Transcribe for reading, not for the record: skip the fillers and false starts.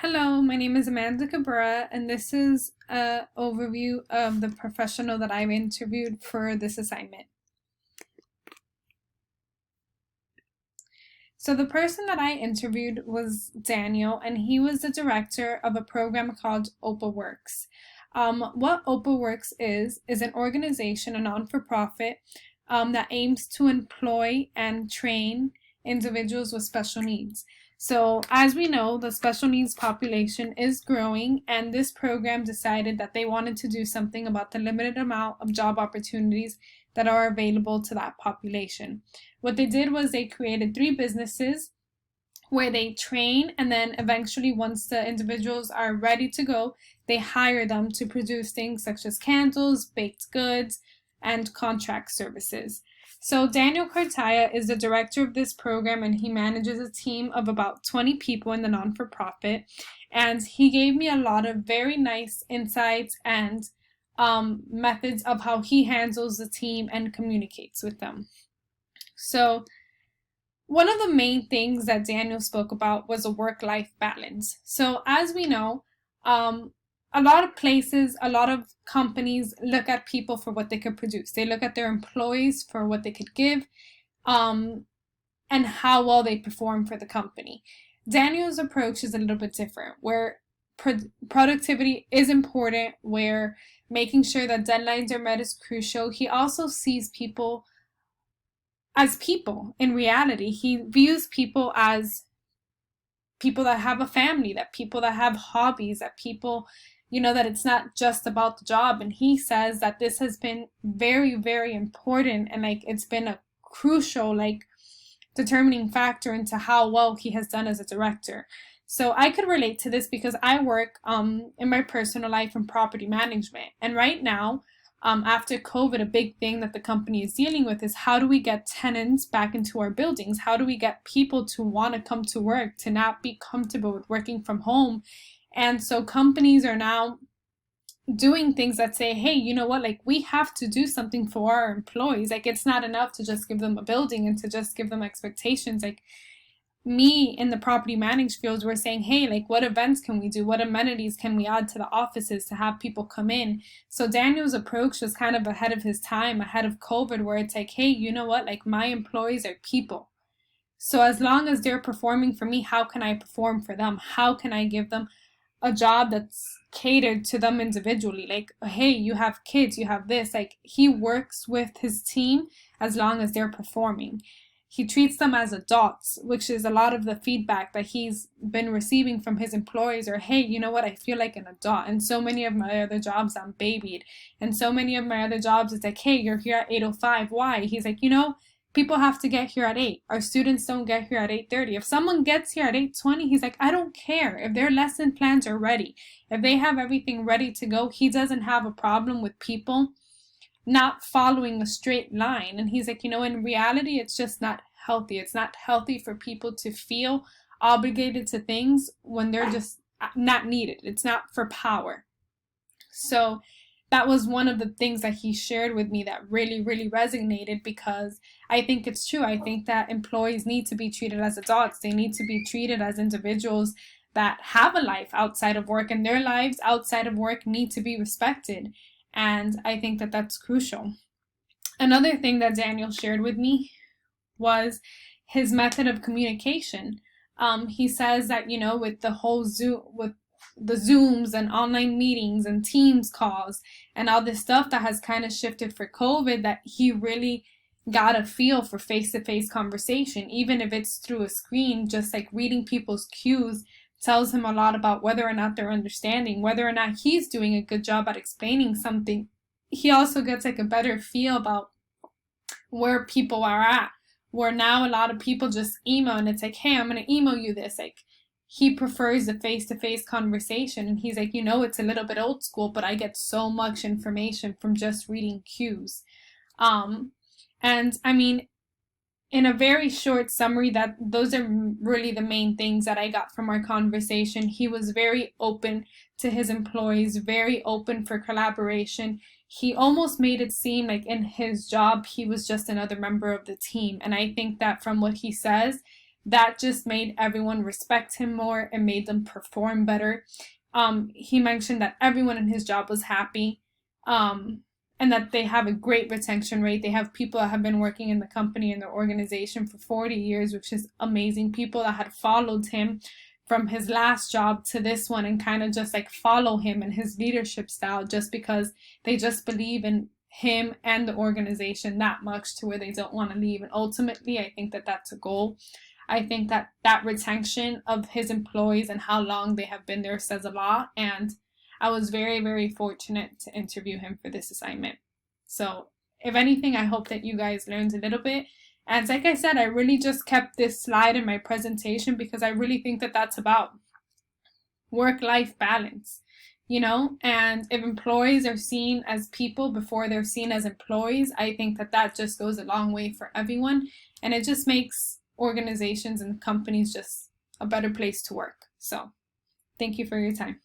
Hello, my name is Amanda Cabrera, and this is an overview of the professional that I've interviewed for this assignment. So the person that I interviewed was Daniel, and he was the director of a program called OPA Works. What OPA Works is an organization, a non-for-profit, that aims to employ and train individuals with special needs. So as we know, the special needs population is growing, and this program decided that they wanted to do something about the limited amount of job opportunities that are available to that population. What they did was they created 3 businesses where they train, and then eventually once the individuals are ready to go, they hire them to produce things such as candles, baked goods, and contract services. So Daniel Cartaya is the director of this program, and he manages a team of about 20 people in the non-for-profit. And he gave me a lot of very nice insights and methods of how he handles the team and communicates with them. So one of the main things that Daniel spoke about was a work-life balance. So as we know, a lot of places, a lot of companies look at people for what they could produce. They look at their employees for what they could give, and how well they perform for the company. Daniel's approach is a little bit different, where productivity is important, where making sure that deadlines are met is crucial. He also sees people as people in reality. He views people as people that have a family, that people that have hobbies, that people, that it's not just about the job. And he says that this has been very, very important, and it's been a crucial determining factor into how well he has done as a director. So I could relate to this because I work in my personal life in property management. And right now, after COVID, a big thing that the company is dealing with is how do we get tenants back into our buildings? How do we get people to want to come to work, to not be comfortable with working from home? And so companies are now doing things that say, hey, you know what, we have to do something for our employees. It's not enough to just give them a building and to just give them expectations. Me in the property management field, we're saying, hey, what events can we do? What amenities can we add to the offices to have people come in? So Daniel's approach was kind of ahead of his time, ahead of COVID, where it's hey, you know what, my employees are people. So as long as they're performing for me, how can I perform for them? How can I give them a job that's catered to them individually? Hey, you have kids, you have this. He works with his team as long as they're performing. He treats them as adults, which is a lot of the feedback that he's been receiving from his employees, or hey, you know what, I feel like an adult. And so many of my other jobs I'm babied. And so many of my other jobs it's hey, you're here at 8:05. Why? He's people have to get here at 8. Our students don't get here at 8:30. If someone gets here at 8:20, he's I don't care. If their lesson plans are ready, if they have everything ready to go, he doesn't have a problem with people not following a straight line. And he's in reality, it's just not healthy. It's not healthy for people to feel obligated to things when they're just not needed. It's not for power. So that was one of the things that he shared with me that really, really resonated, because I think it's true. I think that employees need to be treated as adults. They need to be treated as individuals that have a life outside of work, and their lives outside of work need to be respected. And I think that that's crucial. Another thing that Daniel shared with me was his method of communication. He says that, with the whole with the Zooms and online meetings and Teams calls and all this stuff that has kind of shifted for COVID, that he really got a feel for face-to-face conversation, even if it's through a screen. Just reading people's cues tells him a lot about whether or not they're understanding, whether or not he's doing a good job at explaining something. He also gets a better feel about where people are at, where now a lot of people just email, and it's hey, I'm going to email you this. He prefers the face-to-face conversation, and he's it's a little bit old school, but I get so much information from just reading cues. And I mean, in a very short summary, that those are really the main things that I got from our conversation. He was very open to his employees, very open for collaboration. He almost made it seem in his job he was just another member of the team. And I think that from what he says, that just made everyone respect him more and made them perform better. He mentioned that everyone in his job was happy, and that they have a great retention rate. They have people that have been working in the company and their organization for 40 years, which is amazing. People that had followed him from his last job to this one and kind of just like follow him and his leadership style just because they just believe in him and the organization that much to where they don't want to leave. And ultimately, I think that that's a goal. I think that that retention of his employees and how long they have been there says a lot. And I was very, very fortunate to interview him for this assignment. So if anything, I hope that you guys learned a little bit. And like I said, I really just kept this slide in my presentation because I really think that that's about work-life balance, and if employees are seen as people before they're seen as employees, I think that that just goes a long way for everyone, and it just makes organizations and companies just a better place to work. So thank you for your time.